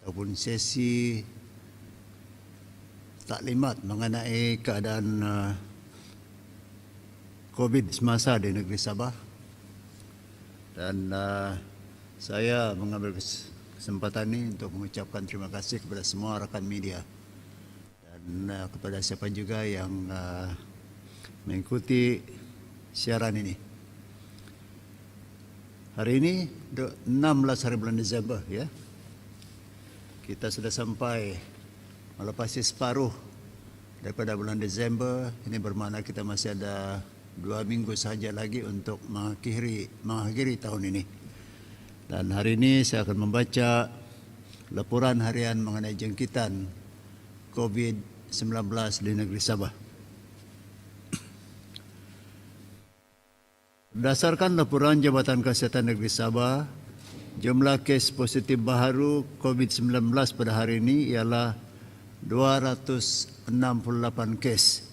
ataupun sesi taklimat mengenai keadaan COVID semasa di negeri Sabah. Dan saya mengambil kesempatan ini untuk mengucapkan terima kasih kepada semua rakan media dan kepada siapa juga yang mengikuti siaran ini. Hari ini 16 hari bulan Desember, ya. Kita sudah sampai melepasi separuh daripada bulan Desember. Ini bermakna kita masih ada 2 minggu saja lagi untuk mengakhiri tahun ini. Dan hari ini saya akan membaca laporan harian mengenai jangkitan COVID-19 di negeri Sabah. Berdasarkan laporan Jabatan Kesihatan Negeri Sabah, jumlah kes positif baru COVID-19 pada hari ini ialah 268 kes,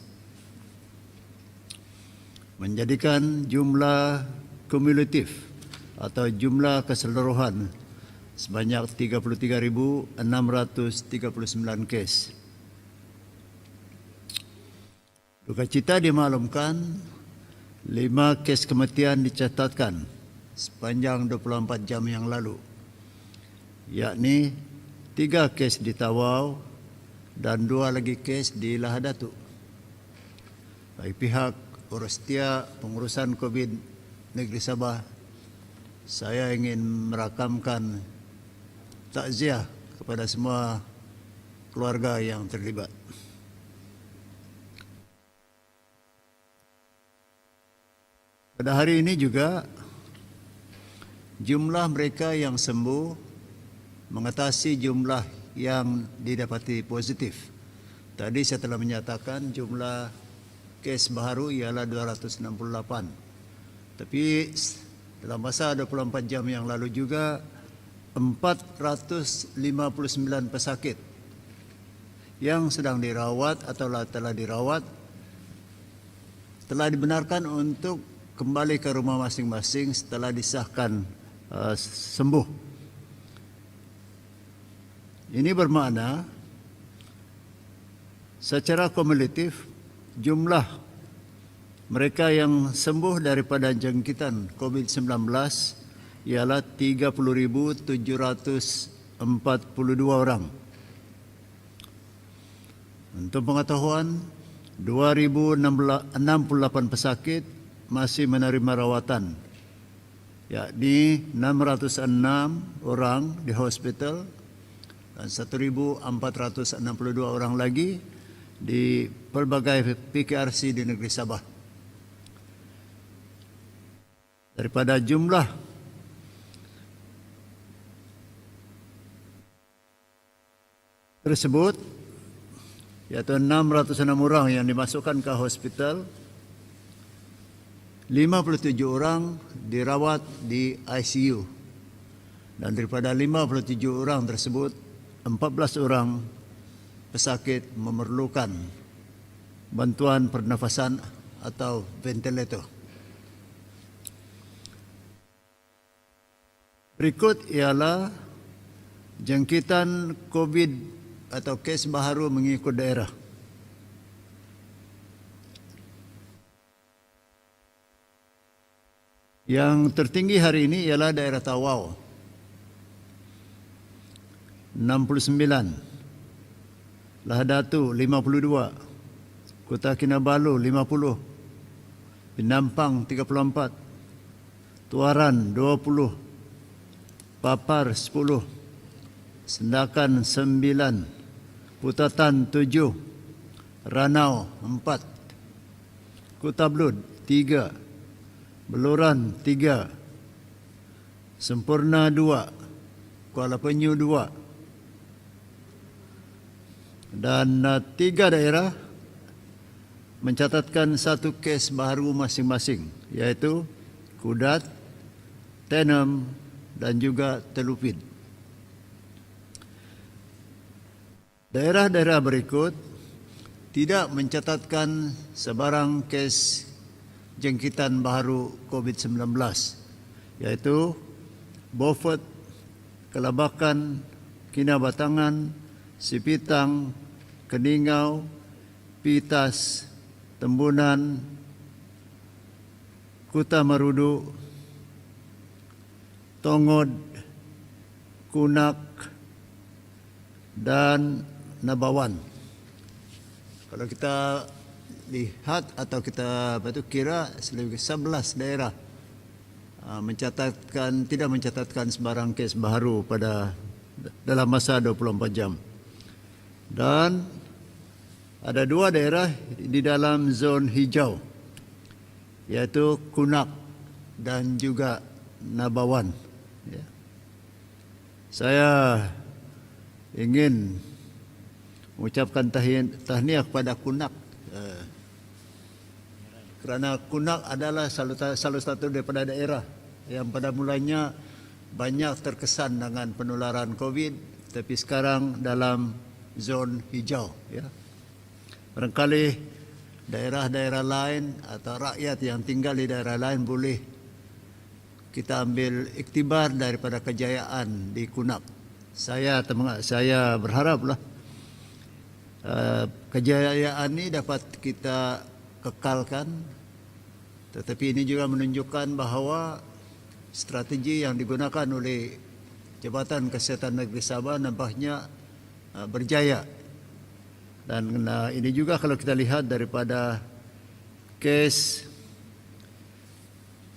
menjadikan jumlah kumulatif atau jumlah keseluruhan sebanyak 33.639 kes. Duka cita dimaklumkan 5 kes kematian dicatatkan sepanjang 24 jam yang lalu, yakni 3 kes di Tawau dan 2 lagi kes di Lahadatu. Bagi pihak Urustia Pengurusan COVID Negeri Sabah, saya ingin merakamkan takziah kepada semua keluarga yang terlibat. Pada hari ini juga jumlah mereka yang sembuh mengatasi jumlah yang didapati positif. Tadi saya telah menyatakan jumlah kes baru ialah 268. Tapi dalam masa 24 jam yang lalu juga 459 pesakit yang sedang dirawat atau telah dirawat telah dibenarkan untuk kembali ke rumah masing-masing setelah disahkan sembuh. Ini bermakna secara kumulatif jumlah mereka yang sembuh daripada jangkitan COVID-19 ialah 30.742 orang. Untuk pengetahuan, 2.068 pesakit masih menerima rawatan, yakni 606 orang di hospital dan 1.462 orang lagi di pelbagai PKRC di negeri Sabah. Daripada jumlah tersebut, yaitu 606 orang yang dimasukkan ke hospital, 57 orang dirawat di ICU. Dan daripada 57 orang tersebut, 14 orang pesakit memerlukan bantuan pernafasan atau ventilator. Berikut ialah jangkitan COVID atau kes baru mengikut daerah. Yang tertinggi hari ini ialah daerah Tawau, 69, Lahadatu 52, Kota Kinabalu 50, Penampang 34, Tuaran 20, Papar 10, Sendakan 9, Putatan 7, Ranau 4, Kota Blud 3, Beluran 3, Sempurna 2, Kuala Penyu 2, dan 3 daerah mencatatkan 1 kes baru masing-masing, yaitu Kudat, Tenem dan juga Telupin. Daerah-daerah berikut tidak mencatatkan sebarang kes jangkitan baru COVID-19, yaitu Beaufort, Kelabakan, Kinabatangan, Sipitang, Keningau, Pitas, Tembunan, Kuta Marudu, Tongod, Kunak, dan Nabawan. Kalau kita lihat atau kita kira lebih 11 daerah tidak mencatatkan sembarang kes baru pada dalam masa 24 jam. Dan ada 2 daerah di dalam zon hijau, yaitu Kunak dan juga Nabawan. Ya. Saya ingin mengucapkan tahniah kepada Kunak, kerana Kunak adalah salah satu daripada daerah yang pada mulanya banyak terkesan dengan penularan COVID, tapi sekarang dalam zon hijau. Ya. Barangkali daerah-daerah lain atau rakyat yang tinggal di daerah lain boleh kita ambil iktibar daripada kejayaan di Kunak. Saya berharaplah kejayaan ini dapat kita kekalkan, tetapi ini juga menunjukkan bahawa strategi yang digunakan oleh Jabatan Kesihatan Negeri Sabah nampaknya berjaya. Dan ini juga kalau kita lihat daripada kes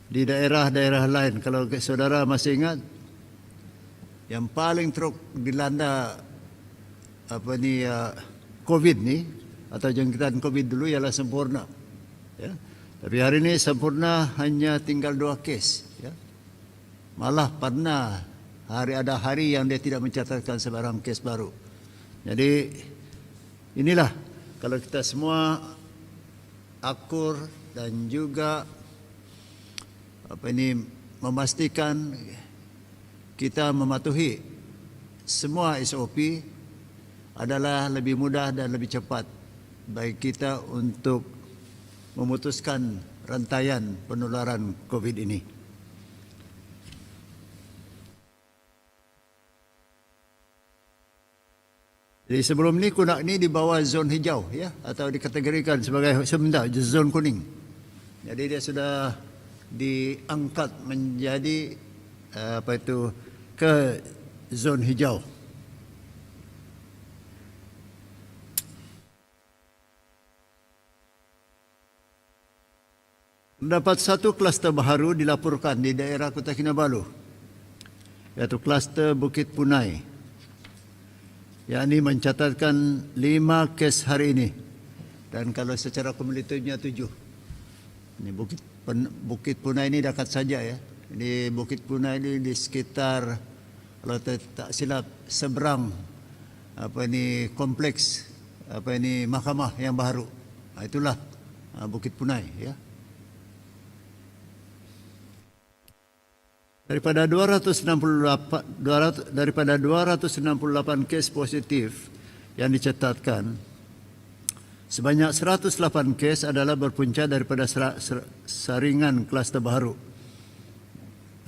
di daerah-daerah lain. Kalau saudara masih ingat, yang paling teruk dilanda COVID ni atau jangkitan COVID dulu ialah Sempurna. Ya. Tapi hari ini Sempurna hanya tinggal 2 kes. Ya. Malah pernah ada hari yang dia tidak mencatatkan sebarang kes baru. Jadi inilah kalau kita semua akur dan juga memastikan kita mematuhi semua SOP adalah lebih mudah dan lebih cepat bagi kita untuk memutuskan rantaian penularan COVID ini. Jadi sebelum ni Kunak ni di bawah zon hijau, ya, atau dikategorikan sebagai sebentar zon kuning. Jadi dia sudah diangkat menjadi ke zon hijau. Terdapat 1 kluster baru dilaporkan di daerah Kota Kinabalu, yaitu kluster Bukit Punai. Yang ini mencatatkan 5 kes hari ini. Dan kalau secara kumulatifnya 7. Ini Bukit Punai ini dekat saja, ya. Ini Bukit Punai ini di sekitar, kalau tak silap, seberang kompleks mahkamah yang baru. Itulah Bukit Punai, ya. Daripada 268 kes positif yang dicatatkan, sebanyak 108 kes adalah berpunca daripada saringan kluster baru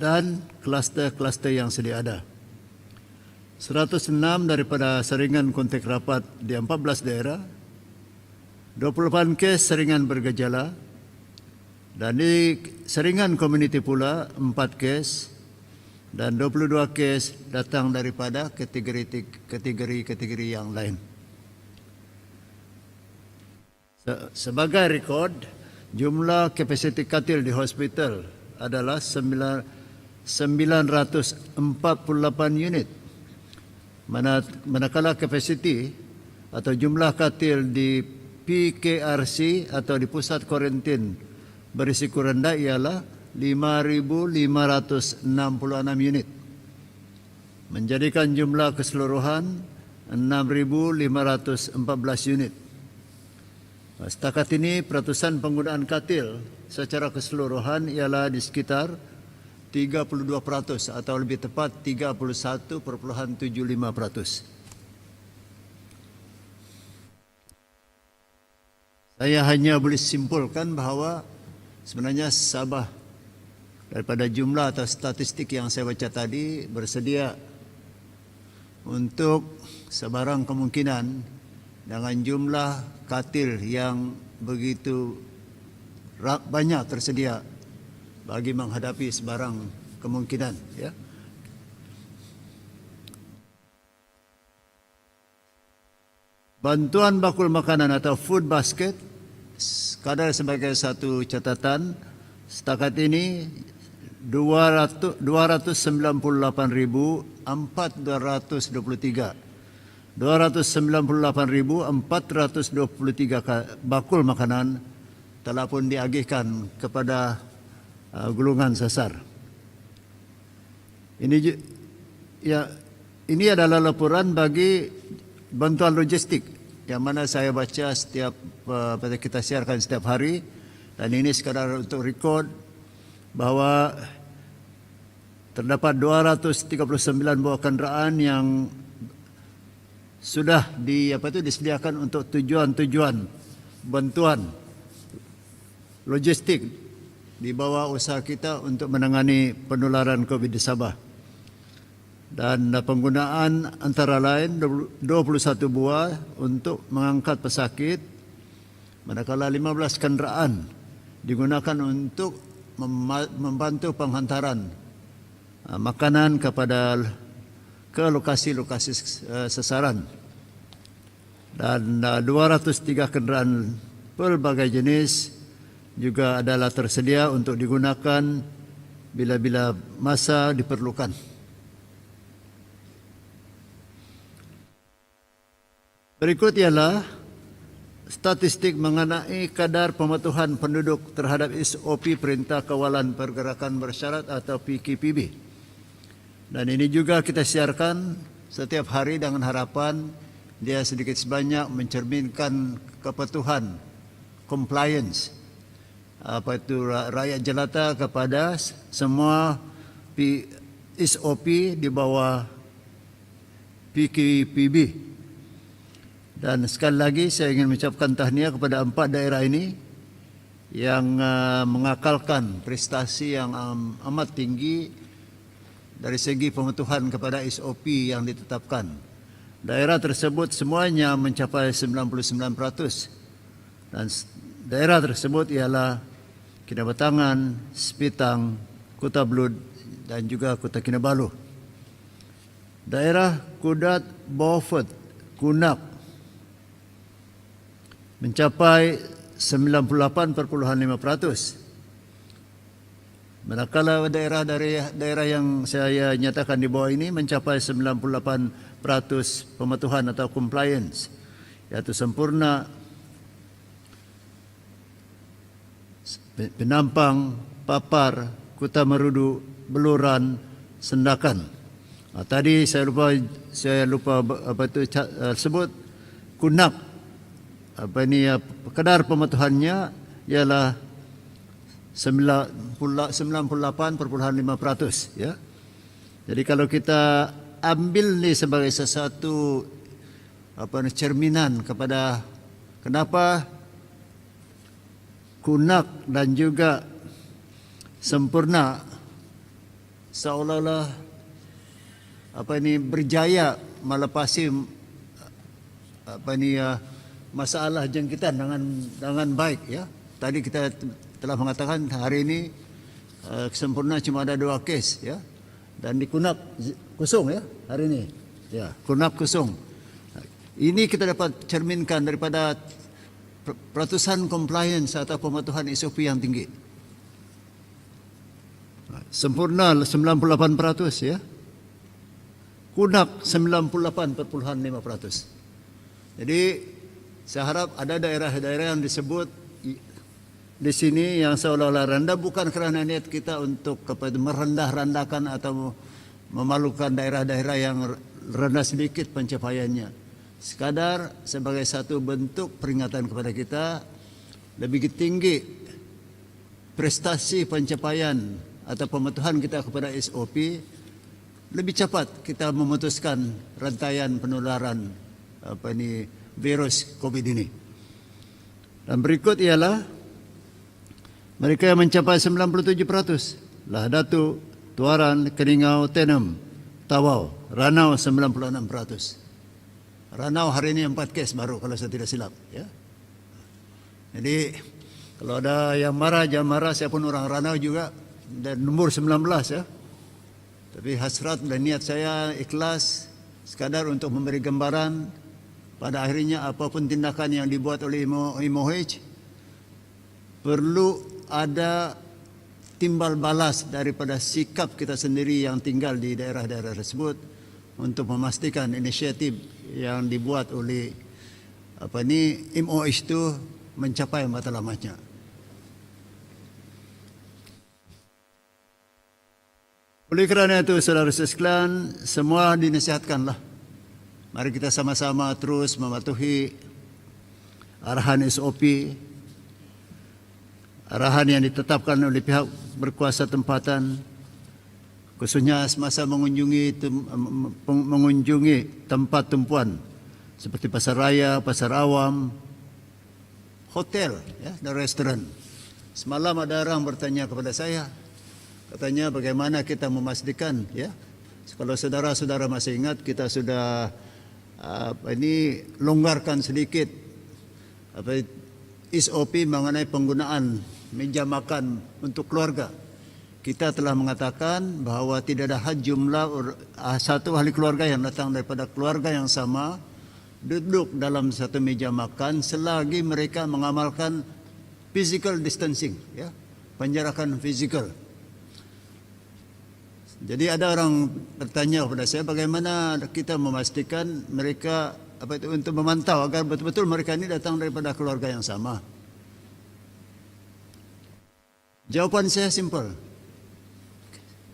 dan kluster-kluster yang sedia ada. 106 daripada saringan kontak rapat di 14 daerah, 28 kes saringan bergejala, dan di saringan komuniti pula 4 kes dan 22 kes datang daripada kategori yang lain. Sebagai rekod, jumlah kapasiti katil di hospital adalah 948 unit. Manakala kapasiti atau jumlah katil di PKRC atau di pusat kuarantin berisiko rendah ialah 5,566 unit, menjadikan jumlah keseluruhan 6,514 unit. Setakat ini peratusan penggunaan katil secara keseluruhan ialah di sekitar 32% atau lebih tepat 31,75%. Saya hanya boleh simpulkan bahawa sebenarnya Sabah daripada jumlah atau statistik yang saya baca tadi bersedia untuk sebarang kemungkinan dengan jumlah katil yang begitu banyak tersedia bagi menghadapi sebarang kemungkinan, ya. Bantuan bakul makanan atau food basket sekadar sebagai satu catatan, setakat ini 298.423 bakul makanan telah pun diagihkan kepada golongan sasar. Ini adalah laporan bagi bantuan logistik yang mana saya baca setiap kita siarkan setiap hari, dan ini sekadar untuk rekod bahawa terdapat 239 buah kenderaan yang sudah disediakan untuk tujuan-tujuan bantuan logistik di bawah usaha kita untuk menangani penularan COVID di Sabah. Dan penggunaan antara lain 21 buah untuk mengangkat pesakit, manakala 15 kenderaan digunakan untuk membantu penghantaran makanan ke lokasi-lokasi sasaran. Dan 203 kenderaan pelbagai jenis juga adalah tersedia untuk digunakan bila-bila masa diperlukan. Berikut ialah statistik mengenai kadar pematuhan penduduk terhadap SOP Perintah Kawalan Pergerakan Bersyarat atau PKPB. Dan ini juga kita siarkan setiap hari dengan harapan dia sedikit sebanyak mencerminkan kepatuhan, compliance, rakyat jelata kepada semua SOP di bawah PKPB. Dan sekali lagi saya ingin mengucapkan tahniah kepada 4 daerah ini yang mengakalkan prestasi yang amat tinggi dari segi pematuhan kepada SOP yang ditetapkan. Daerah tersebut semuanya mencapai 99%. Dan daerah tersebut ialah Kinabatangan, Sepitang, Kota Belud dan juga Kota Kinabalu. Daerah Kudat, Beaufort, Kunak mencapai 98.5%. Manakala daerah yang saya nyatakan di bawah ini mencapai 98% pematuhan atau compliance, yaitu sempurna, Penampang, Papar, Kota Marudu, Beluran, Sendakan. Tadi saya lupa sebut Kunak. Kadar pematuhannya ialah 98.5%, ya. Jadi kalau kita ambil ni sebagai sesuatu cerminan kepada kenapa Kunak dan juga Sempurna seolah-olah berjaya melepasi masalah jangkitan dengan baik, ya. Tadi kita telah mengatakan hari ini Sempurna cuma ada 2 kes, ya. Dan di Kunak kosong, ya, hari ini. Ya, Kunak kosong. Ini kita dapat cerminkan daripada peratusan compliance atau pematuhan SOP yang tinggi. Sempurna 98%, ya. Kunak 98.5%. Jadi saya harap ada daerah-daerah yang disebut di sini yang seolah-olah rendah, bukan kerana niat kita untuk merendah-rendahkan atau memalukan daerah-daerah yang rendah sedikit pencapaiannya. Sekadar sebagai satu bentuk peringatan kepada kita, lebih tinggi prestasi pencapaian atau pematuhan kita kepada SOP, lebih cepat kita memutuskan rantaian penularan virus COVID ini. Dan berikut ialah mereka yang mencapai 97%. Lahdatu, Tuaran, Keningau, Tenem, Tawau, Ranau 96%. Ranau hari ini 4 kes baru kalau saya tidak silap. Ya. Jadi kalau ada yang marah, jangan marah. Saya pun orang Ranau juga. Dan nomor 19 ya. Tapi hasrat dan niat saya ikhlas sekadar untuk memberi gambaran pada akhirnya apapun tindakan yang dibuat oleh MOH perlu ada timbal balas daripada sikap kita sendiri yang tinggal di daerah-daerah tersebut untuk memastikan inisiatif yang dibuat oleh MOH itu mencapai matlamatnya. Oleh kerana itu, saudara sekalian, semua dinasihatkanlah. Mari kita sama-sama terus mematuhi arahan SOP, arahan yang ditetapkan oleh pihak berkuasa tempatan, khususnya semasa mengunjungi tempat tumpuan seperti pasar raya, pasar awam, hotel, ya, dan restoran. Semalam ada orang bertanya kepada saya, katanya bagaimana kita memastikan, ya, kalau saudara-saudara masih ingat kita sudah longgarkan sedikit SOP mengenai penggunaan meja makan untuk keluarga. Kita telah mengatakan bahawa tidak ada jumlah satu ahli keluarga yang datang daripada keluarga yang sama duduk dalam satu meja makan selagi mereka mengamalkan physical distancing, ya, penjarakan fizikal. Jadi ada orang bertanya kepada saya bagaimana kita memastikan mereka untuk memantau agar betul-betul mereka ini datang daripada keluarga yang sama. Jawaban saya simple.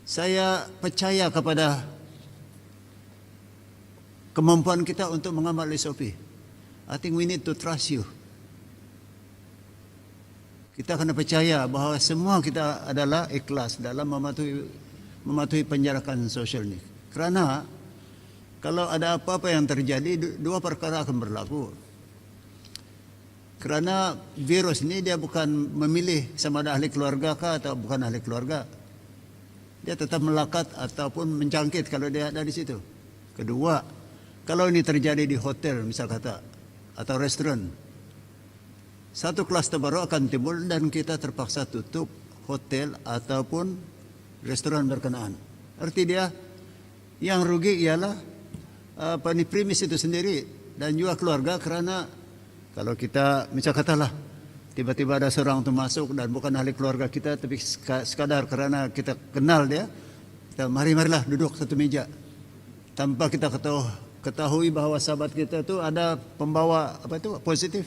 Saya percaya kepada kemampuan kita untuk mengamal SOP. I think we need to trust you. Kita kena percaya bahawa semua kita adalah ikhlas dalam mematuhi penjarakan sosial ini. Kerana kalau ada apa-apa yang terjadi, dua perkara akan berlaku. Kerana virus ini dia bukan memilih sama ada ahli keluarga kah atau bukan ahli keluarga. Dia tetap melekat ataupun menjangkit kalau dia ada di situ. Kedua, kalau ini terjadi di hotel misal kata atau restoran, satu kluster baru akan timbul dan kita terpaksa tutup hotel ataupun restoran berkenaan. Arti dia yang rugi ialah premis itu sendiri dan juga keluarga, kerana kalau kita misal katalah tiba-tiba ada seorang itu masuk dan bukan ahli keluarga kita tapi sekadar kerana kita kenal dia, kita marilah duduk satu meja tanpa kita ketahui bahawa sahabat kita itu ada pembawa positif.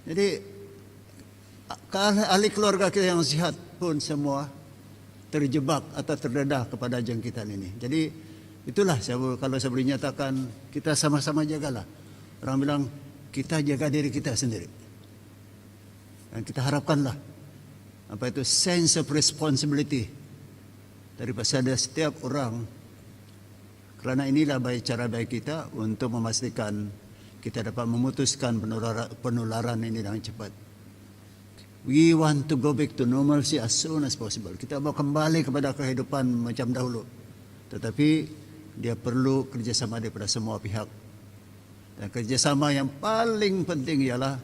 Jadi ahli keluarga kita yang sihat pun semua terjebak atau terdedah kepada jangkitan ini. Jadi itulah kalau saya boleh nyatakan kita sama-sama jagalah. Orang bilang kita jaga diri kita sendiri. Dan kita harapkanlah sense of responsibility daripada setiap orang. Kerana inilah cara baik kita untuk memastikan kita dapat memutuskan penularan ini dengan cepat. We want to go back to normalcy as soon as possible. Kita mau kembali kepada kehidupan macam dahulu. Tetapi dia perlu kerjasama daripada semua pihak. Dan kerjasama yang paling penting ialah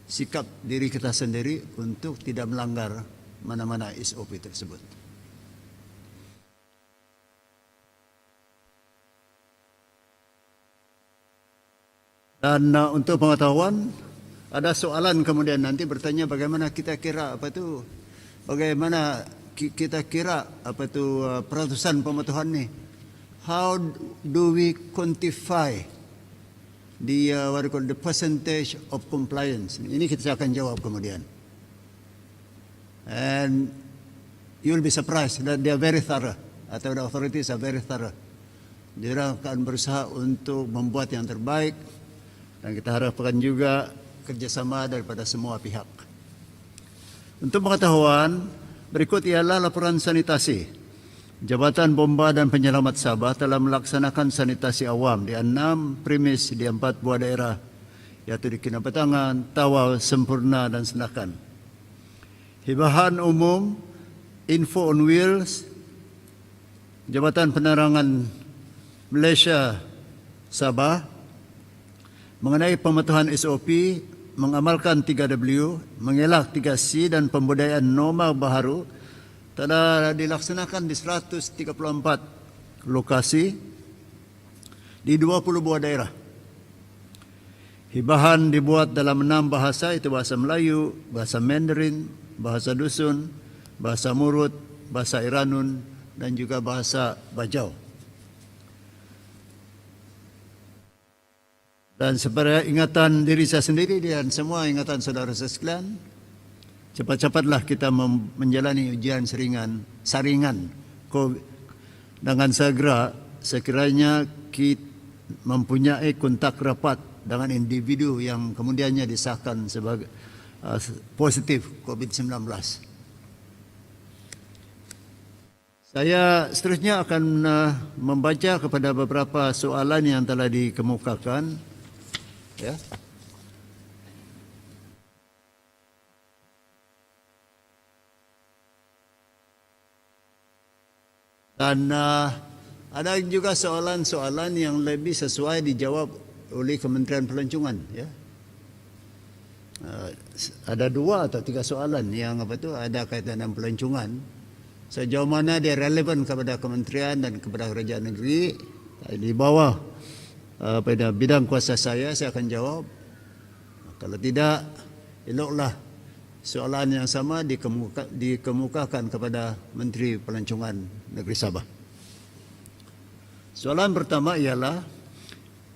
sikap diri kita sendiri untuk tidak melanggar mana-mana SOP tersebut. Dan untuk pengetahuan, ada soalan kemudian nanti bertanya bagaimana kita kira bagaimana kita kira peratusan pematuhan ni. How do we quantify the percentage of compliance? Ini kita akan jawab kemudian. And you will be surprised that they are very thorough, atau the authorities are very thorough. Dia akan berusaha untuk membuat yang terbaik dan kita harapkan juga kerjasama daripada semua pihak. Untuk pengetahuan, berikut ialah laporan sanitasi. Jabatan Bomba dan Penyelamat Sabah telah melaksanakan sanitasi awam di 6 premis di 4 buah daerah, iaitu di Kinabatangan, Tawau, Sempurna dan Senakan. Hibahan umum, Info on Wheels, Jabatan Penerangan Malaysia Sabah mengenai pematuhan SOP, mengamalkan 3W, mengelak 3C dan pembudayaan norma baharu telah dilaksanakan di 134 lokasi di 20 buah daerah. Hibahan dibuat dalam 6 bahasa, itu bahasa Melayu, bahasa Mandarin, bahasa Dusun, bahasa Murut, bahasa Iranun dan juga bahasa Bajau. Dan sebagai ingatan diri saya sendiri dan semua ingatan saudara sekalian, cepat-cepatlah kita menjalani ujian saringan dengan segera sekiranya kita mempunyai kontak rapat dengan individu yang kemudiannya disahkan sebagai positif COVID-19. Saya seterusnya akan membaca kepada beberapa soalan yang telah dikemukakan. Ya. Dan ada juga soalan-soalan yang lebih sesuai dijawab oleh Kementerian Pelancongan. Ya. Ada 2 atau 3 soalan yang ada kaitan dengan pelancongan. Sejauh mana dia relevan kepada kementerian dan kepada kerajaan negeri, di bawah pada bidang kuasa saya akan jawab. Kalau tidak, eloklah soalan yang sama dikemukakan kepada Menteri Pelancongan Negeri Sabah. Soalan pertama ialah,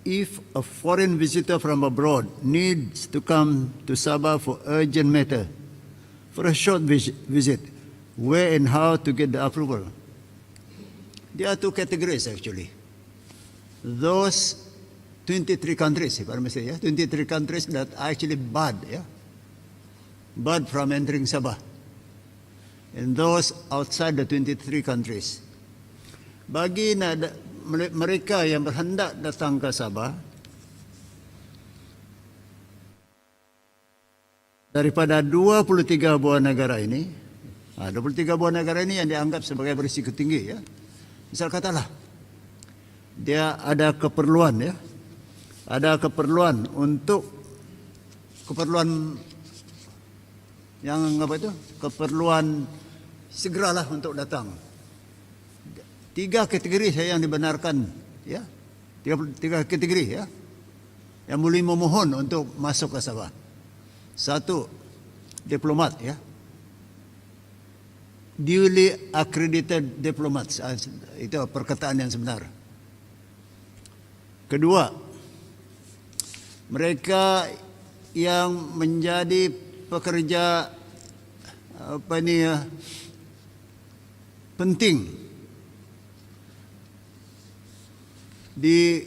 if a foreign visitor from abroad needs to come to Sabah for urgent matter, for a short visit, where and how to get the approval? There are 2 categories actually. Those 23 countries, if I may say, 23 countries that are actually barred from entering Sabah. And those outside the 23 countries. Bagi mereka yang berhendak datang ke Sabah, daripada 23 buah negara ini, 23 buah negara ini yang dianggap sebagai berisiko tinggi. Ya. Misal katalah, dia ada keperluan, untuk keperluan yang keperluan segeralah untuk datang. 3 kategori saya yang dibenarkan, ya. 3 kategori, ya, yang boleh memohon untuk masuk ke Sabah. 1, diplomat, ya. Duly accredited diplomats, itu perkataan yang sebenar. Kedua, mereka yang menjadi pekerja penting di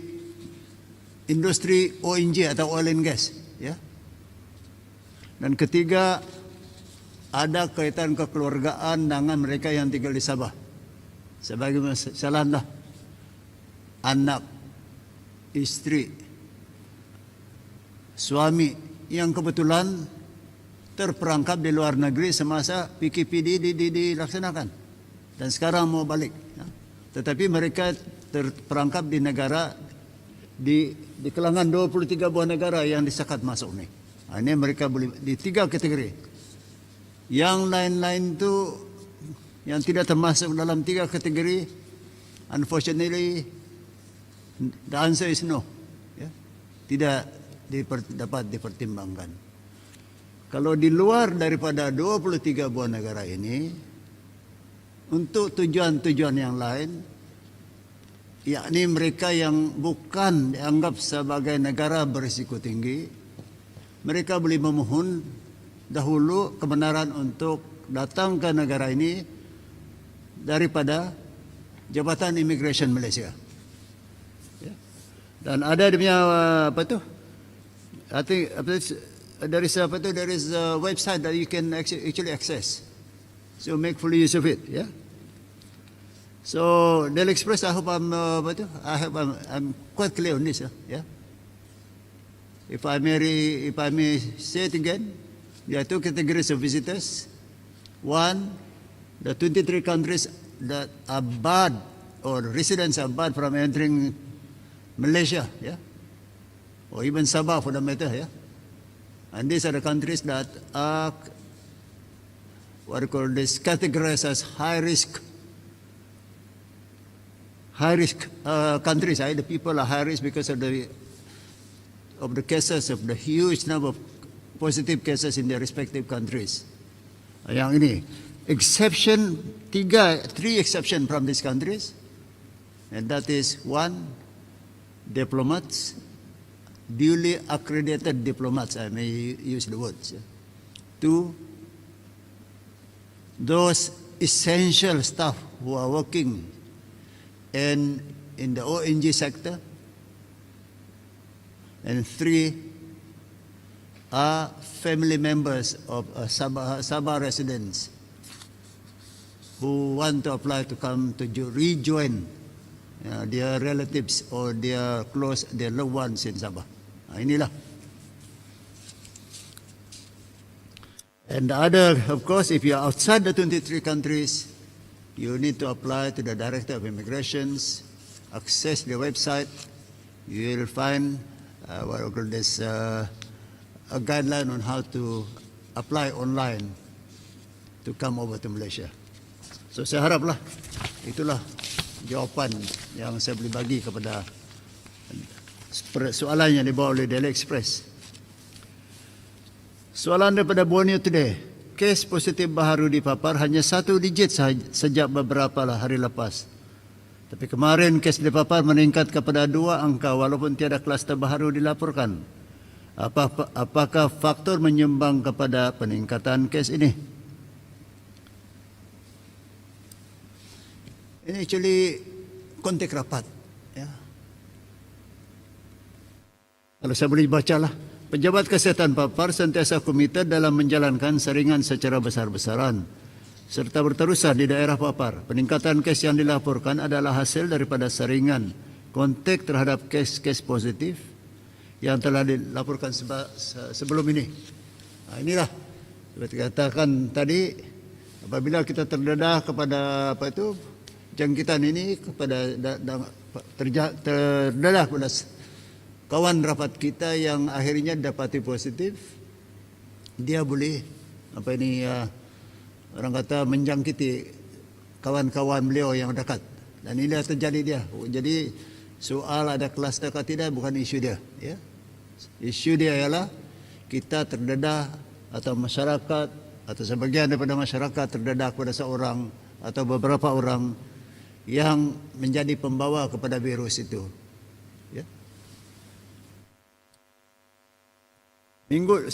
industri ONG atau oil and gas, ya. Dan ketiga, ada kaitan kekeluargaan dengan mereka yang tinggal di Sabah. Sebagai misalnya anak, istri, suami yang kebetulan terperangkap di luar negeri semasa PKPD dilaksanakan dan sekarang mau balik, ya. Tetapi mereka terperangkap di negara di kalangan 23 buah negara yang disekat masuk nih. Ini mereka boleh di 3 kategori. Yang lain-lain itu yang tidak termasuk dalam 3 kategori, unfortunately the answer is no, ya. Tidak dapat dipertimbangkan. Kalau di luar daripada 23 buah negara ini, untuk tujuan-tujuan yang lain, yakni mereka yang bukan dianggap sebagai negara berisiko tinggi, mereka boleh memohon dahulu kebenaran untuk datang ke negara ini daripada Jabatan Immigration Malaysia. Ya. Dan ada dia punya I think there is a website that you can actually access. So make full use of it, yeah. So Daily Express, I hope I'm quite clear on this, yeah. If I may say it again, there are 2 categories of visitors. 1, the 23 countries that are barred or residents are barred from entering Malaysia, yeah, or even Sabah for the matter, yeah. And these are the countries that are what we call this categorized as high risk countries. The people are high risk because of the cases, of the huge number of positive cases in their respective countries. Yang ini exception, three exception from these countries, and that is one, diplomats, duly accredited diplomats, I may use the words. Two, those essential staff who are working in the ONG sector. And three are family members of Sabah residents who want to apply to come to rejoin their relatives or their loved ones in Sabah. Inilah. And the other, of course, if you are outside the 23 countries, you need to apply to the Director of Immigrations, access the website. You will find what we call this a guideline on how to apply online to come over to Malaysia. So saya haraplah itulah jawapan yang saya boleh bagi kepada soalan yang dibawa oleh Daily Express. Soalan daripada Borneo Today. Kes positif baharu di Papar hanya 1 digit sejak beberapa hari lepas. Tapi kemarin kes di Papar meningkat kepada 2 angka walaupun tiada kluster baharu dilaporkan. Apakah faktor menyumbang kepada peningkatan kes ini? Ini actually konteks rapat. Ya. Kalau saya boleh bacalah. Pejabat Kesihatan Papar sentiasa komited dalam menjalankan saringan secara besar-besaran serta berterusan di daerah Papar. Peningkatan kes yang dilaporkan adalah hasil daripada saringan kontak terhadap kes-kes positif yang telah dilaporkan sebelum ini. Inilah seperti katakan tadi, apabila kita terdedah kepada jangkitan ini, kepada terdedah kepada kawan rapat kita yang akhirnya dapati positif, dia boleh orang kata menjangkiti kawan-kawan beliau yang dekat, dan ini terjadi dia. Jadi soal ada kluster atau tidak bukan isu dia, ya. Isu dia ialah kita terdedah atau masyarakat atau sebagian daripada masyarakat terdedah kepada seorang atau beberapa orang yang menjadi pembawa kepada virus itu.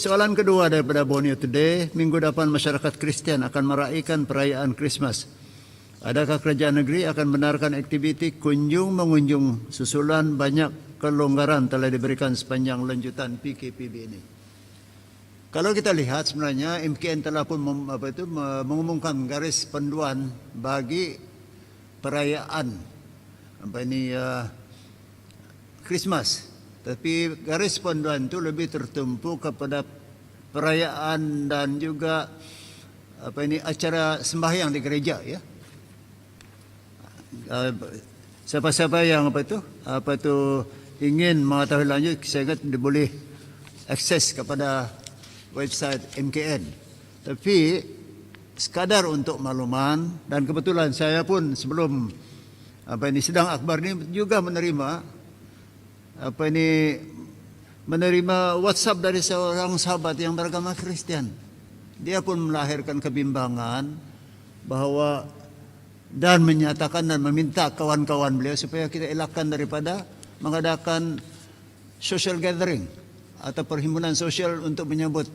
Soalan kedua daripada Borneo Today, minggu depan masyarakat Kristian akan meraihkan perayaan Christmas. Adakah kerajaan negeri akan benarkan aktiviti kunjung mengunjung susulan banyak kelonggaran telah diberikan sepanjang lanjutan PKPB ini? Kalau kita lihat sebenarnya MKN telah pun mengumumkan garis panduan bagi perayaan Christmas. Tapi garis panduan itu lebih tertumpu kepada perayaan dan juga acara sembahyang di gereja, ya. Siapa-siapa yang ingin mengetahui lanjut, saya ingat dia boleh akses kepada website MKN. Tapi sekadar untuk makluman, dan kebetulan saya pun sebelum sidang akhbar ini juga menerima WhatsApp dari seorang sahabat yang beragama Kristen. Dia pun melahirkan kebimbangan bahwa dan menyatakan dan meminta kawan-kawan beliau supaya kita elakkan daripada mengadakan social gathering atau perhimpunan sosial untuk menyambut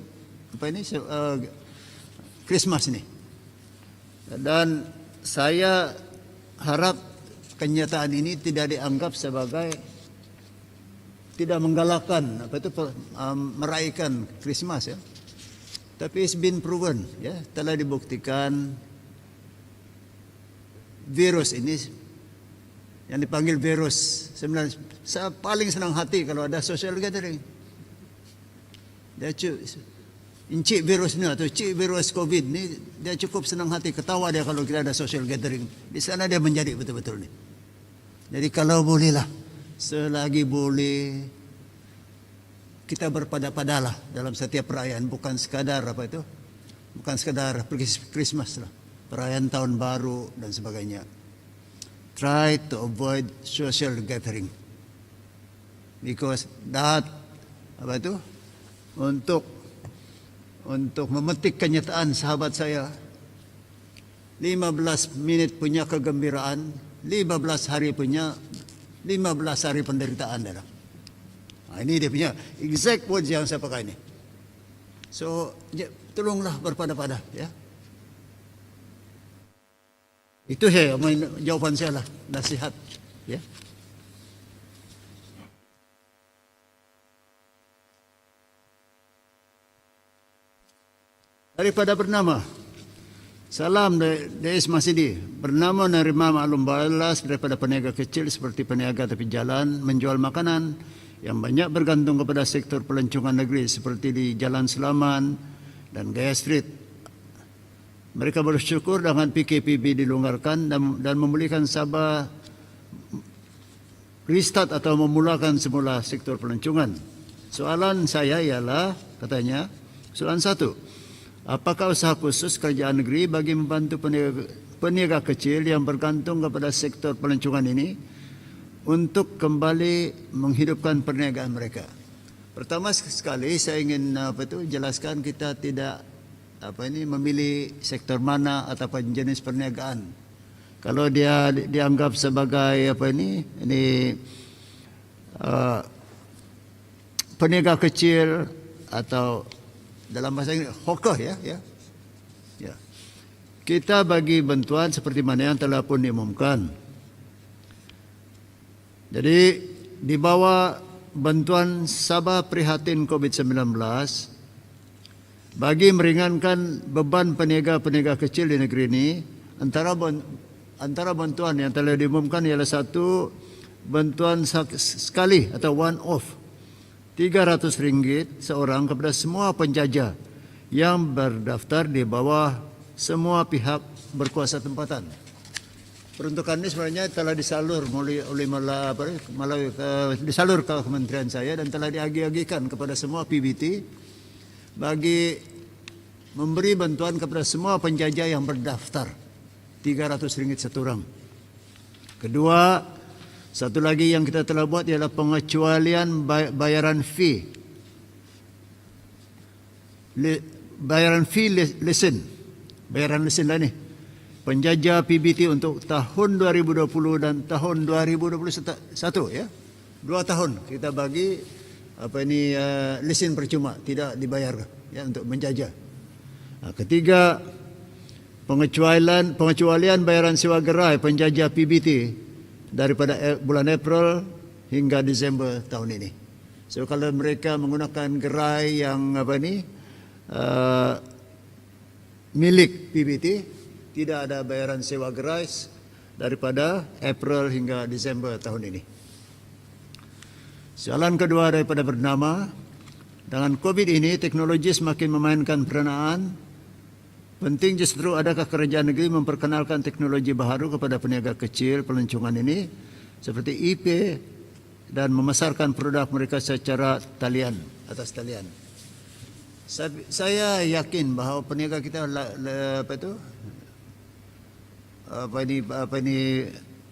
Christmas ini. Dan saya harap kenyataan ini tidak dianggap sebagai tidak menggalakkan meraihkan Christmas, ya. Tapi it's been proven, ya, telah dibuktikan virus ini yang dipanggil virus. Sebenarnya saya paling senang hati kalau ada social gathering. Dia incik virus ni atau cik virus COVID ni, dia cukup senang hati, ketawa dia kalau kita ada social gathering. Di sana dia menjadi betul-betul ni. Jadi kalau bolehlah, selagi boleh, kita berpada-padalah dalam setiap perayaan, bukan sekadar bukan sekadar pergi Christmas lah, perayaan tahun baru dan sebagainya. Try to avoid social gathering, because that untuk memetik kenyataan sahabat saya, 15 menit punya kegembiraan, 15 hari penderitaan dah. Ini dia punya exact words yang saya pakai ini. So, tolonglah berpada-pada, ya. Itu saya jawaban saya lah, nasihat, ya. Daripada bernama, salam dari Masidi. Bernama menerima maklum balas daripada peniaga kecil seperti peniaga tepi jalan, menjual makanan yang banyak bergantung kepada sektor pelancongan negeri seperti di Jalan Selaman dan Gaya Street. Mereka bersyukur dengan PKPB dilonggarkan dan memulihkan Sabah restart atau memulakan semula sektor pelancongan. Soalan saya ialah, katanya, soalan 1. Apakah usaha khusus kerajaan negeri bagi membantu peniaga kecil yang bergantung kepada sektor pelancongan ini untuk kembali menghidupkan perniagaan mereka? Pertama sekali saya ingin jelaskan, kita tidak memilih sektor mana atau jenis perniagaan. Kalau dia dianggap sebagai peniaga kecil atau dalam bahasa Inggris hawker, ya. Kita bagi bantuan seperti mana yang telah pun diumumkan. Jadi di bawah bantuan Sabah prihatin COVID-19 bagi meringankan beban peniaga-peniaga kecil di negeri ini, antara bantuan yang telah diumumkan ialah 1, bantuan sekali atau one off RM300 seorang kepada semua penjajah yang berdaftar di bawah semua pihak berkuasa tempatan. Peruntukan ini sebenarnya telah disalur disalur ke kementerian saya dan telah diagi-agikan kepada semua PBT bagi memberi bantuan kepada semua penjajah yang berdaftar, RM300 satu orang. Kedua, satu lagi yang kita telah buat ialah pengecualian bayaran fee. Bayaran fee lesen. Bayaran lesen lah ni. Penjajah PBT untuk tahun 2020 dan tahun 2021, ya. 2 tahun kita bagi lesen percuma, tidak dibayar, ya, untuk menjajah. Ketiga, pengecualian bayaran sewa gerai penjajah PBT daripada bulan April hingga Disember tahun ini. So kalau mereka menggunakan gerai yang milik PBT, tidak ada bayaran sewa gerai daripada April hingga Disember tahun ini. Soalan kedua daripada bernama, dengan COVID ini teknologi semakin memainkan peranan. Penting justru adakah kerajaan negeri memperkenalkan teknologi baharu kepada peniaga kecil pelancongan ini seperti IP dan memasarkan produk mereka secara atas talian. Saya yakin bahawa peniaga kita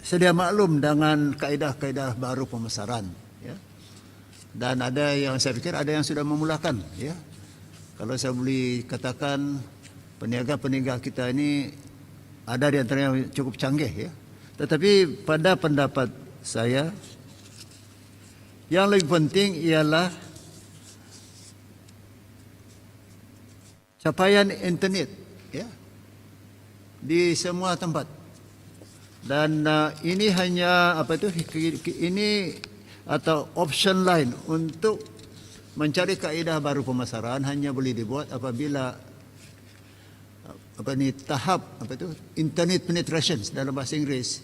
sedia maklum dengan kaedah-kaedah baru pemasaran, ya. Dan ada yang saya fikir ada yang sudah memulakan, ya. Kalau saya boleh katakan, peniaga-peniaga kita ini ada di antara yang cukup canggih, ya. Tetapi pada pendapat saya, yang lebih penting ialah capaian internet, ya, di semua tempat. Dan ini hanya ini atau option lain untuk mencari kaedah baru pemasaran hanya boleh dibuat apabila tahap internet penetration dalam bahasa Inggeris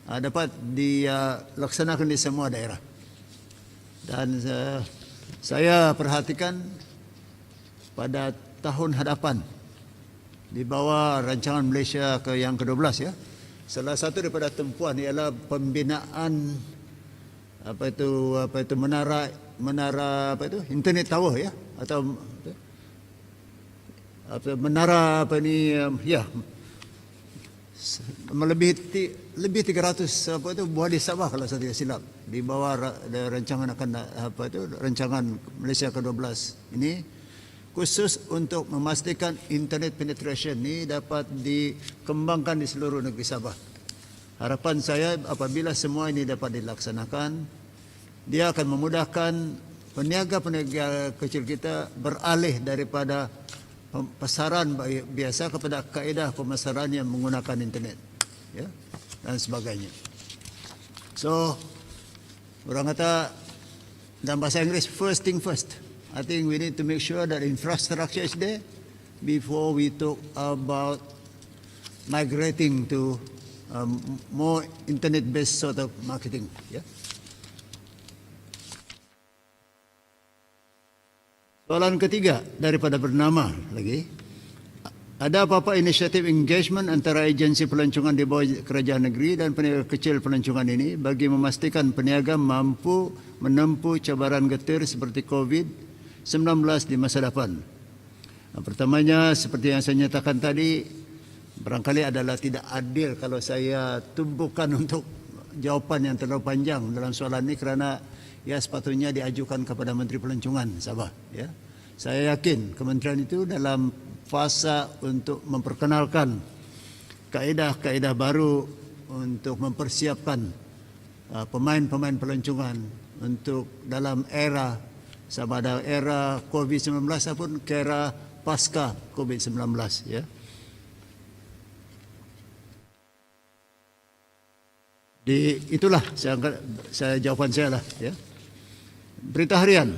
dapat dilaksanakan di semua daerah. Dan saya perhatikan pada tahun hadapan di bawah rancangan Malaysia yang ke-12, ya, Salah satu daripada tempuan ialah pembinaan menara internet tower ya, atau menara lebih 300 buah di Sabah kalau saya tidak silap, di bawah rancangan rancangan Malaysia ke-12 ini, khusus untuk memastikan internet penetration ini dapat dikembangkan di seluruh negeri Sabah. Harapan saya apabila semua ini dapat dilaksanakan, dia akan memudahkan peniaga-peniaga kecil kita beralih daripada pasaran biasa kepada kaedah pemasaran yang menggunakan internet, ya, dan sebagainya. So, orang kata dalam bahasa Inggeris, first thing first. I think we need to make sure that infrastructure is there before we talk about migrating to more internet-based sort of marketing. Yeah. Soalan ketiga daripada bernama lagi. Ada apa-apa inisiatif engagement antara agensi pelancongan di bawah kerajaan negeri dan peniaga kecil pelancongan ini bagi memastikan peniaga mampu menempuh cabaran getir seperti COVID-19 di masa depan? Pertamanya, seperti yang saya nyatakan tadi, barangkali adalah tidak adil kalau saya tumpukan untuk jawapan yang terlalu panjang dalam soalan ini, kerana ya sepatutnya diajukan kepada Menteri Pelancongan Sabah. Ya, saya yakin kementerian itu dalam fasa untuk memperkenalkan kaedah-kaedah baru untuk mempersiapkan pemain-pemain pelancongan untuk dalam era, sama ada era COVID-19 ataupun era pasca COVID-19. Ya. Itulah saya jawapan saya lah. Ya. Berita harian.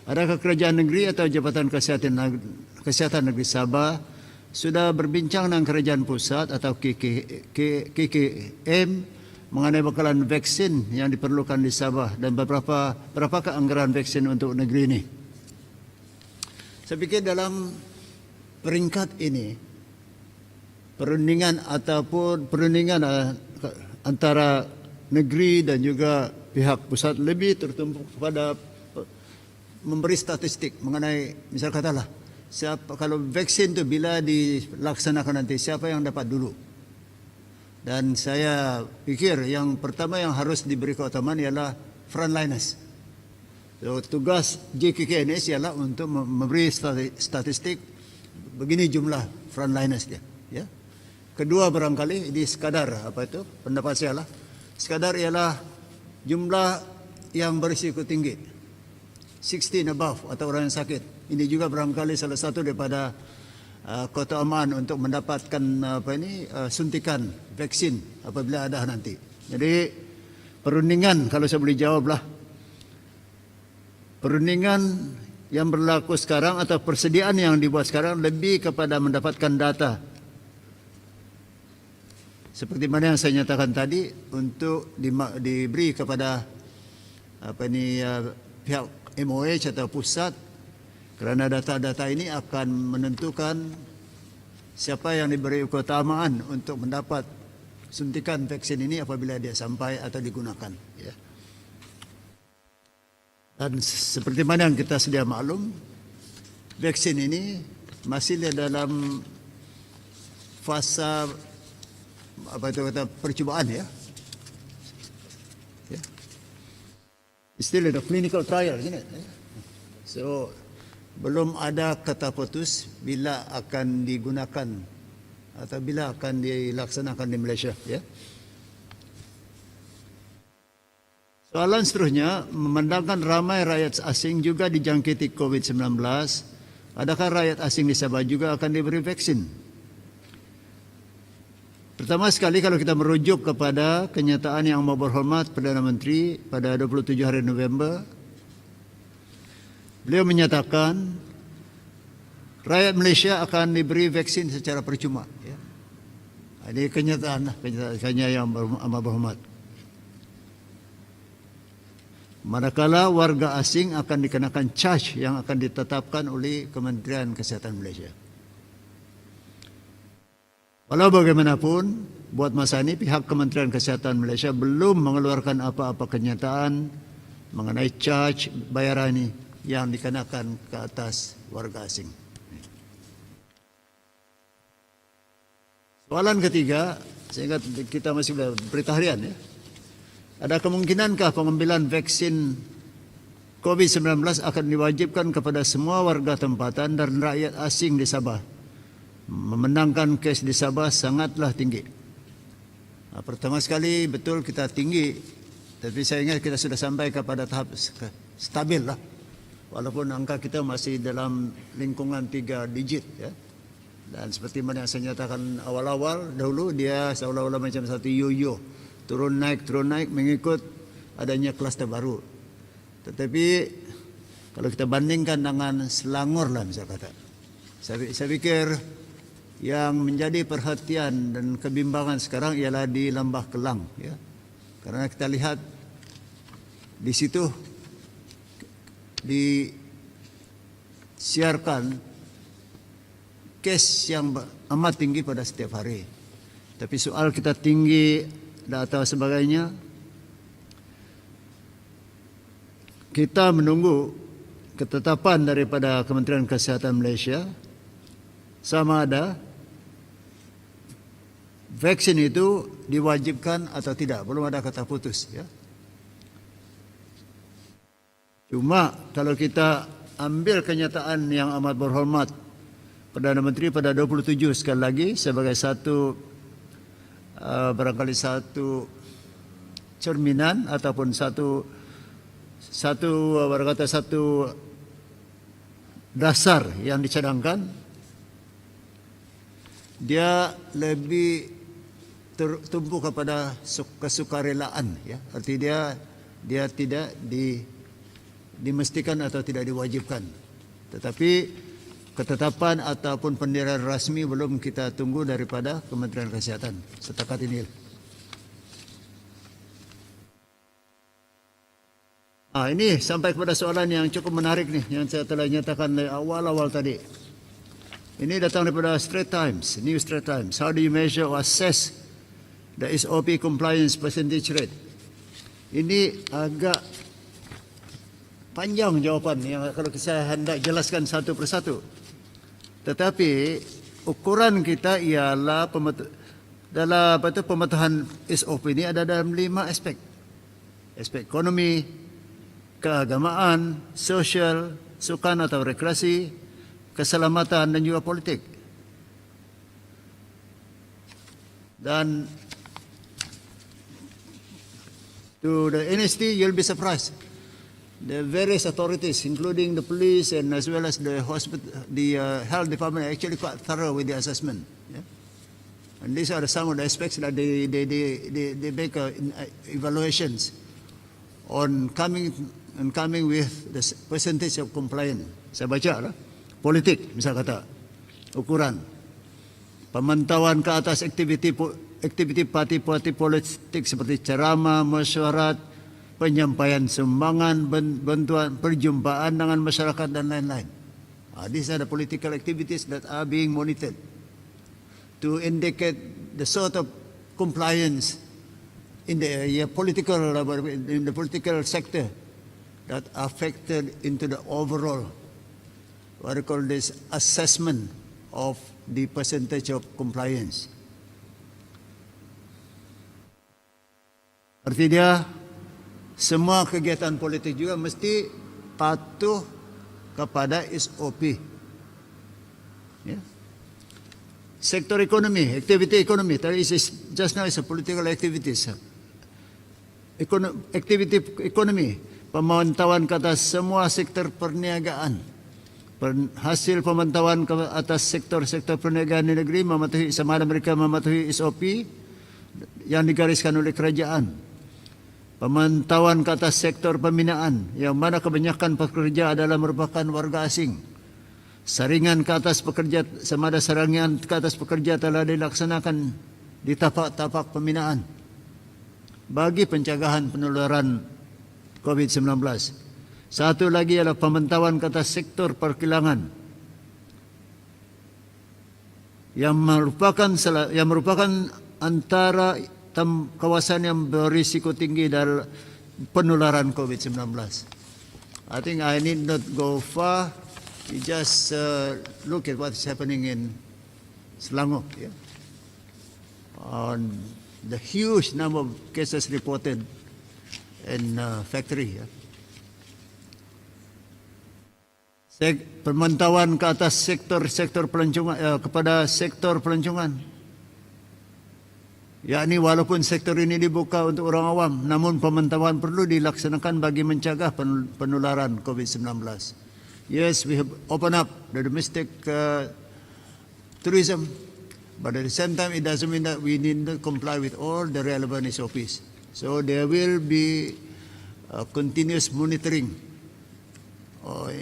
Adakah kerajaan negeri atau Jabatan Kesihatan Negeri Sabah sudah berbincang dengan kerajaan pusat atau KKM mengenai bekalan vaksin yang diperlukan di Sabah dan berapakah anggaran vaksin untuk negeri ini? Saya fikir dalam peringkat ini perundingan antara negeri dan juga pihak pusat lebih tertumpu kepada memberi statistik mengenai, misal katalah, kalau vaksin itu bila dilaksanakan nanti, siapa yang dapat dulu. Dan saya pikir yang pertama yang harus diberi keutamaan ialah frontliners. So, tugas JKKNS ialah untuk memberi statistik begini jumlah frontliners dia. Ya. Kedua, barangkali ini sekadar pendapat saya lah, sekadar ialah jumlah yang berisiko tinggi, 16 above atau orang yang sakit. Ini juga barangkali salah satu daripada keutamaan untuk mendapatkan suntikan vaksin apabila ada nanti. Jadi perundingan, kalau saya boleh jawablah, perundingan yang berlaku sekarang atau persediaan yang dibuat sekarang lebih kepada mendapatkan data. Seperti mana yang saya nyatakan tadi, untuk diberi kepada pihak MOH atau pusat, kerana data-data ini akan menentukan siapa yang diberi keutamaan untuk mendapat suntikan vaksin ini apabila dia sampai atau digunakan. Ya. Dan seperti mana yang kita sedia maklum, vaksin ini masih dalam fasa percubaan, ya. Still in the clinical trial, isn't it? So, belum ada kata putus bila akan digunakan atau bila akan dilaksanakan di Malaysia. Ya. Soalan seterusnya, memandangkan ramai rakyat asing juga dijangkiti COVID-19, adakah rakyat asing di Sabah juga akan diberi vaksin? Pertama sekali, kalau kita merujuk kepada kenyataan yang amat berhormat Perdana Menteri pada 27 hari November, beliau menyatakan rakyat Malaysia akan diberi vaksin secara percuma. Ya. Ini kenyataannya yang amat berhormat. Manakala warga asing akan dikenakan charge yang akan ditetapkan oleh Kementerian Kesihatan Malaysia. Walau bagaimanapun, buat masa ini pihak Kementerian Kesehatan Malaysia belum mengeluarkan apa-apa kenyataan mengenai charge bayaran ini yang dikenakan ke atas warga asing. Soalan ketiga, saya ingat kita masih berita harian ya. Ada kemungkinankah pengambilan vaksin COVID-19 akan diwajibkan kepada semua warga tempatan dan rakyat asing di Sabah? Memenangkan kes di Sabah sangatlah tinggi. Pertama sekali betul kita tinggi, tapi saya ingat kita sudah sampai kepada tahap stabil lah. Walaupun angka kita masih dalam lingkungan 3 digit ya. Dan seperti mana yang saya nyatakan awal-awal dahulu, dia seolah-olah macam satu yo-yo, turun naik mengikut adanya kluster baru. Tetapi kalau kita bandingkan dengan Selangor lah misalnya kata, saya pikir yang menjadi perhatian dan kebimbangan sekarang ialah di Lambah Kelang ya. Karena kita lihat di situ disiarkan kes yang amat tinggi pada setiap hari. Tapi soal kita tinggi atau sebagainya, kita menunggu ketetapan daripada Kementerian Kesehatan Malaysia sama ada vaksin itu diwajibkan atau tidak. Belum ada kata putus ya. Cuma kalau kita ambil kenyataan yang amat berhormat Perdana Menteri pada 27 sekali lagi sebagai satu barangkali satu cerminan ataupun satu berkata satu dasar yang dicadangkan, dia lebih tertumpu kepada kesukarelaan ya. Arti dia tidak dimestikan atau tidak diwajibkan. Tetapi ketetapan ataupun pendirian rasmi belum kita tunggu daripada Kementerian Kesehatan setakat ini. Ini sampai kepada soalan yang cukup menarik nih, yang saya telah nyatakan dari awal-awal tadi. Ini datang daripada Straits Times, New Straits Times. How do you measure or assess the SOP compliance percentage rate? Ini agak panjang jawapan yang kalau saya hendak jelaskan satu persatu. Tetapi ukuran kita ialah dalam pemetahan SOP ini ada dalam 5 aspek. Aspek ekonomi, keagamaan, sosial, sukan atau rekreasi, keselamatan dan juga politik. Dan to the honesty, you'll be surprised. The various authorities, including the police and as well as the health department, are actually quite thorough with the assessment. Yeah? And these are some of the aspects that they make evaluations on coming with the percentage of compliance. Saya baca lah, politik misal kata ukuran, pemantauan ke atas aktiviti parti-parti politik seperti ceramah, mesyuarat, penyampaian sumbangan, bantuan, perjumpaan dengan masyarakat dan lain-lain. These are the political activities that are being monitored to indicate the sort of compliance in the political sector that affected into the overall what we call this assessment of the percentage of compliance. Arti dia semua kegiatan politik juga mesti patuh kepada SOP. Ya. Sektor ekonomi, aktiviti ekonomi, tadi just now is a political activities. Aktiviti ekonomi, pemantauan ke atas semua sektor perniagaan. Hasil pemantauan ke atas sektor-sektor perniagaan di negeri sama ada mereka mematuhi SOP yang digariskan oleh kerajaan. Pemantauan ke atas sektor pembinaan yang mana kebanyakan pekerja adalah merupakan warga asing. Saringan ke atas pekerja, sama ada saringan ke atas pekerja telah dilaksanakan di tapak-tapak pembinaan bagi pencegahan penularan COVID-19. Satu lagi adalah pemantauan ke atas sektor perkilangan yang merupakan antara kawasan yang berisiko tinggi dari penularan COVID-19. I think I need not go far. You just look at what's happening in Selangor. Yeah? On the huge number of cases reported in factory. Yeah? Pemantauan ke atas sektor pelancongan kepada sektor pelancongan. Yakni walaupun sektor ini dibuka untuk orang awam, namun pemantauan perlu dilaksanakan bagi mencegah penularan COVID-19. Yes, we have opened up the domestic tourism, but at the same time it doesn't mean that we need to comply with all the relevant SOPs. So there will be continuous monitoring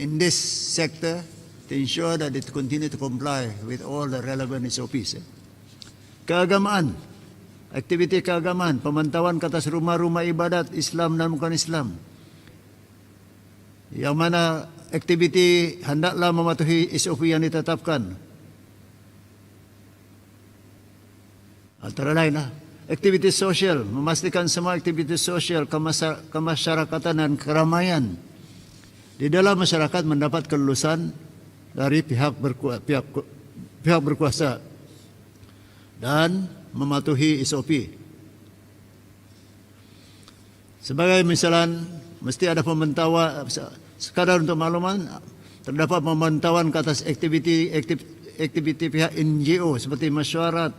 in this sector to ensure that it continue to comply with all the relevant SOPs. Keagamaan, aktiviti keagamaan, pemantauan ke atas rumah-rumah ibadat Islam dan bukan Islam. Yang mana aktiviti hendaklah mematuhi SOP yang ditetapkan. Antara lain aktiviti sosial, memastikan semua aktiviti sosial kemasyarakatan dan keramaian di dalam masyarakat mendapat kelulusan dari pihak berkuasa dan mematuhi SOP. Sebagai misalan, mesti ada pemantauan, sekadar untuk makluman, terdapat pemantauan ke atas aktiviti pihak NGO seperti mesyuarat,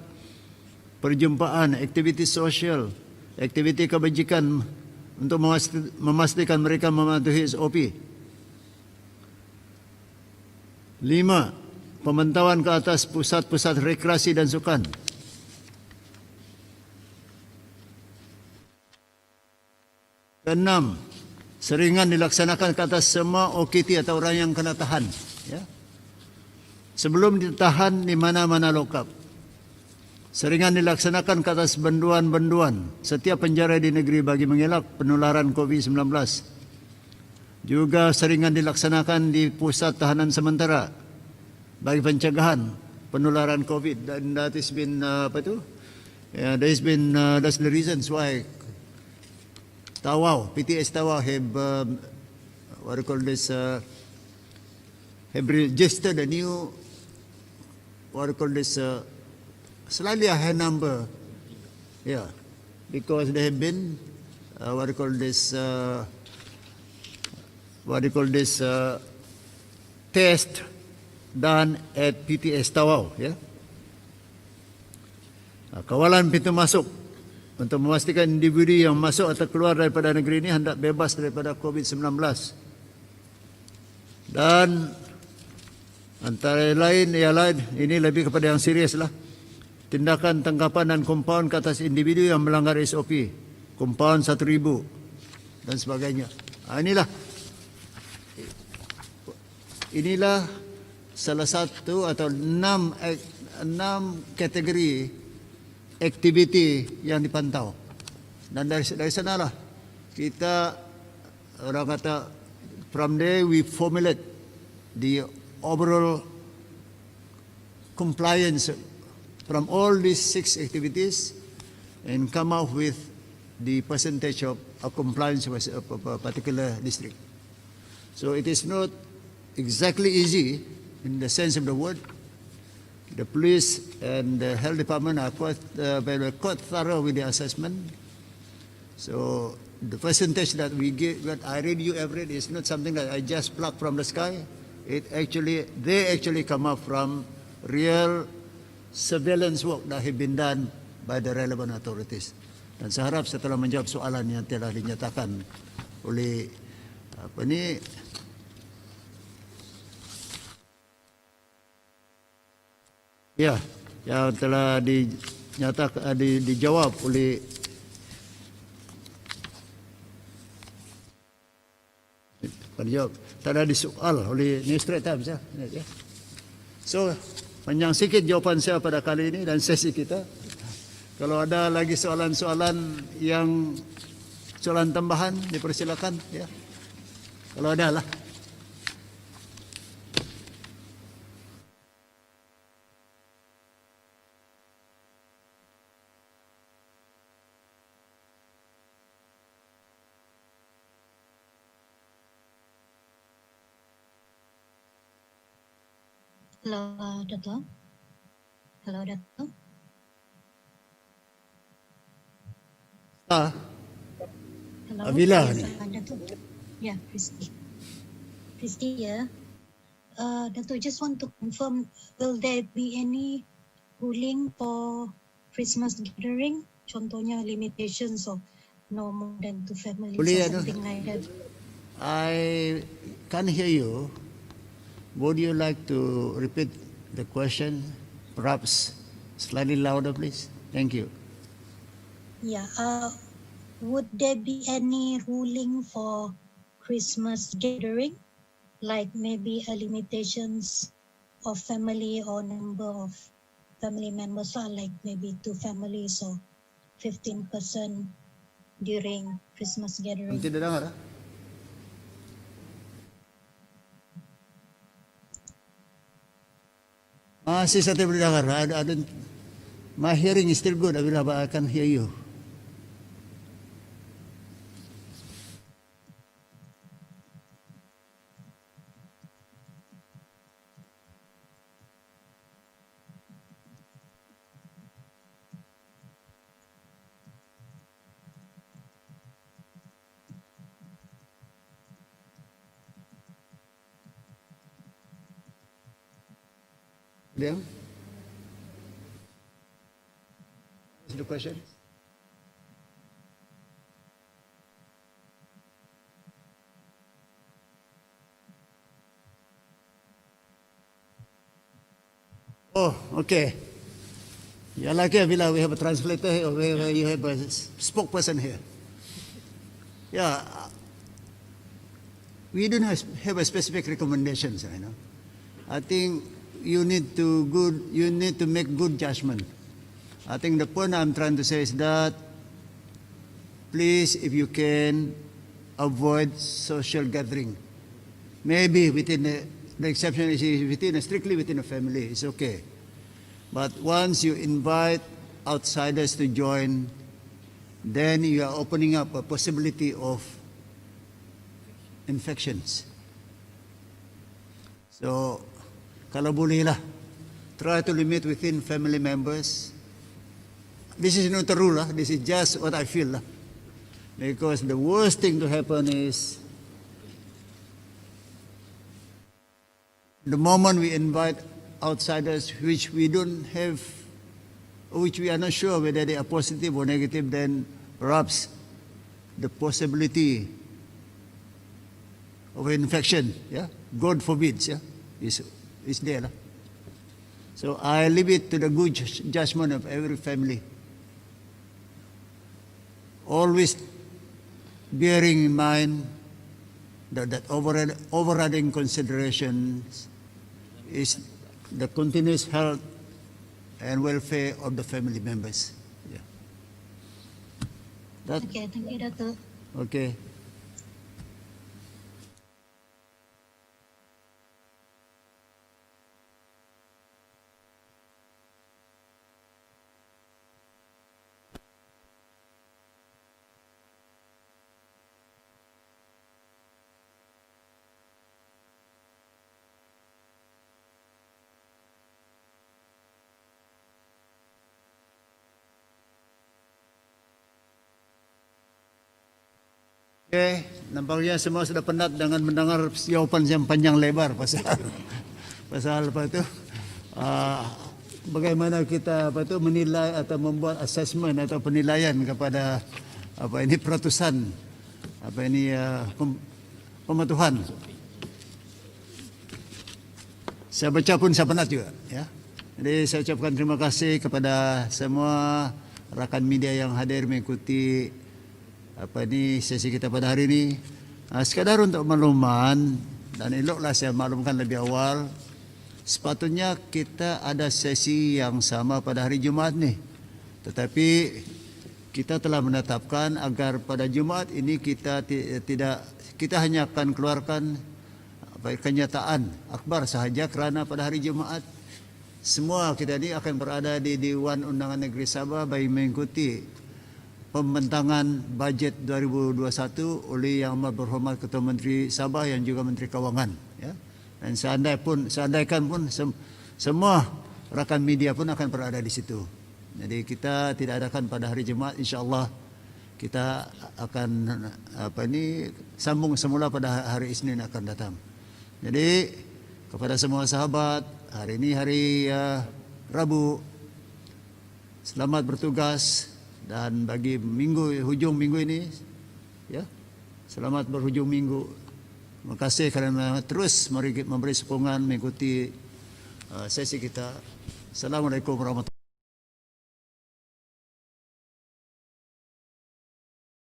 perjumpaan, aktiviti sosial, aktiviti kebajikan untuk memastikan mereka mematuhi SOP. 5. Pemantauan ke atas pusat-pusat rekreasi dan sukan. 6. Seringan dilaksanakan ke atas semua OKT atau orang yang kena tahan. Ya. Sebelum ditahan di mana-mana lokap. Seringan dilaksanakan ke atas benduan-benduan setiap penjara di negeri bagi mengelak penularan COVID-19. Juga seringan dilaksanakan di pusat tahanan sementara bagi pencegahan penularan COVID. Dan that has been that's the reasons why Tawau, PTS Tawau have have registered a new slightly a high number, because they have been test done at PTS Tawau. Kawalan pintu masuk untuk memastikan individu yang masuk atau keluar daripada negeri ini hendak bebas daripada COVID-19. Dan antara lain ialah ini lebih kepada yang serius lah. Tindakan tangkapan dan kompaun ke atas individu yang melanggar SOP. Kompaun 1,000 dan sebagainya. Inilah salah satu atau 6 kategori aktiviti yang dipantau. Dan dari sanalah kita orang kata from there we formulate the overall compliance from all these 6 activities and come out with the percentage of compliance with a particular district. So it is not exactly easy in the sense of the word. The police and the health department are quite thorough with the assessment. So the percentage that we give, what I read you every day, is not something that I just pluck from the sky. They actually come up from real surveillance work that have been done by the relevant authorities. Dan saya harap setelah menjawab soalan yang telah dinyatakan oleh yang telah dijawab oleh telah disoal oleh New Straits Times ya. So panjang sikit jawapan saya pada kali ini dan sesi kita. Kalau ada lagi soalan-soalan tambahan dipersilakan ya. Kalau ada lah. Hello, Dato. Hello, Dato. Hello. Avila Yes, ni. Dato. Yeah, Christy here. Dato, just want to confirm, will there be any ruling for Christmas gathering? Contohnya limitations of no more than 2 families Boleh, or something like that. I can't hear you. Would you like to repeat the question? Perhaps slightly louder, please. Thank you. Yeah. Would there be any ruling for Christmas gathering, like maybe a limitations of family or number of family members, or like maybe 2 families or 15% during Christmas gathering? Tidak dengar? Masih saya tidak dengar. My hearing is still good. I can hear you. Liam? What's the question? Oh, okay. Yeah, like bila we have a translator here, or you have a spokesperson here. Yeah, we don't have a specific recommendations. You know, I think you need to make good judgment. I think the point I'm trying to say is that please, if you can, avoid social gathering. Maybe within the exception is strictly within a family, it's okay. But once you invite outsiders to join, then you are opening up a possibility of infections. So, kalau boleh lah, try to limit within family members. This is not a rule, this is just what I feel. Because the worst thing to happen is the moment we invite outsiders which we don't have, which we are not sure whether they are positive or negative, then perhaps the possibility of infection, God forbids, is there. So I leave it to the good judgment of every family. Always bearing in mind that overriding consideration is the continuous health and welfare of the family members. Okay, thank you, Dato. Okay. Okay, nampaknya semua sudah penat dengan mendengar jawaban yang panjang lebar pasal apa itu bagaimana kita menilai atau membuat assessment atau penilaian kepada peratusan pematuhan. Saya baca pun saya penat juga, ya. Jadi saya ucapkan terima kasih kepada semua rakan media yang hadir mengikuti sesi kita pada hari ini. Sekadar untuk makluman, dan eloklah saya maklumkan lebih awal, sepatutnya kita ada sesi yang sama pada hari Jumaat nih. Tetapi kita telah menetapkan agar pada Jumaat ini kita hanya akan keluarkan kenyataan akhbar sahaja, kerana pada hari Jumaat semua kita ini akan berada di Dewan Undangan Negeri Sabah bagi mengikuti pembentangan bajet 2021 oleh Yang Amat Berhormat Ketua Menteri Sabah yang juga Menteri Kewangan, ya. Dan seandaikan pun semua rakan media pun akan berada di situ. Jadi kita tidak adakan pada hari Jumaat, insya-Allah kita akan sambung semula pada hari Isnin akan datang. Jadi kepada semua sahabat, hari ini hari Rabu, selamat bertugas, dan bagi hujung minggu ini, ya, selamat berhujung minggu. Terima kasih kerana terus memberi sokongan mengikuti sesi kita. Assalamualaikum warahmatullahi wabarakatuh.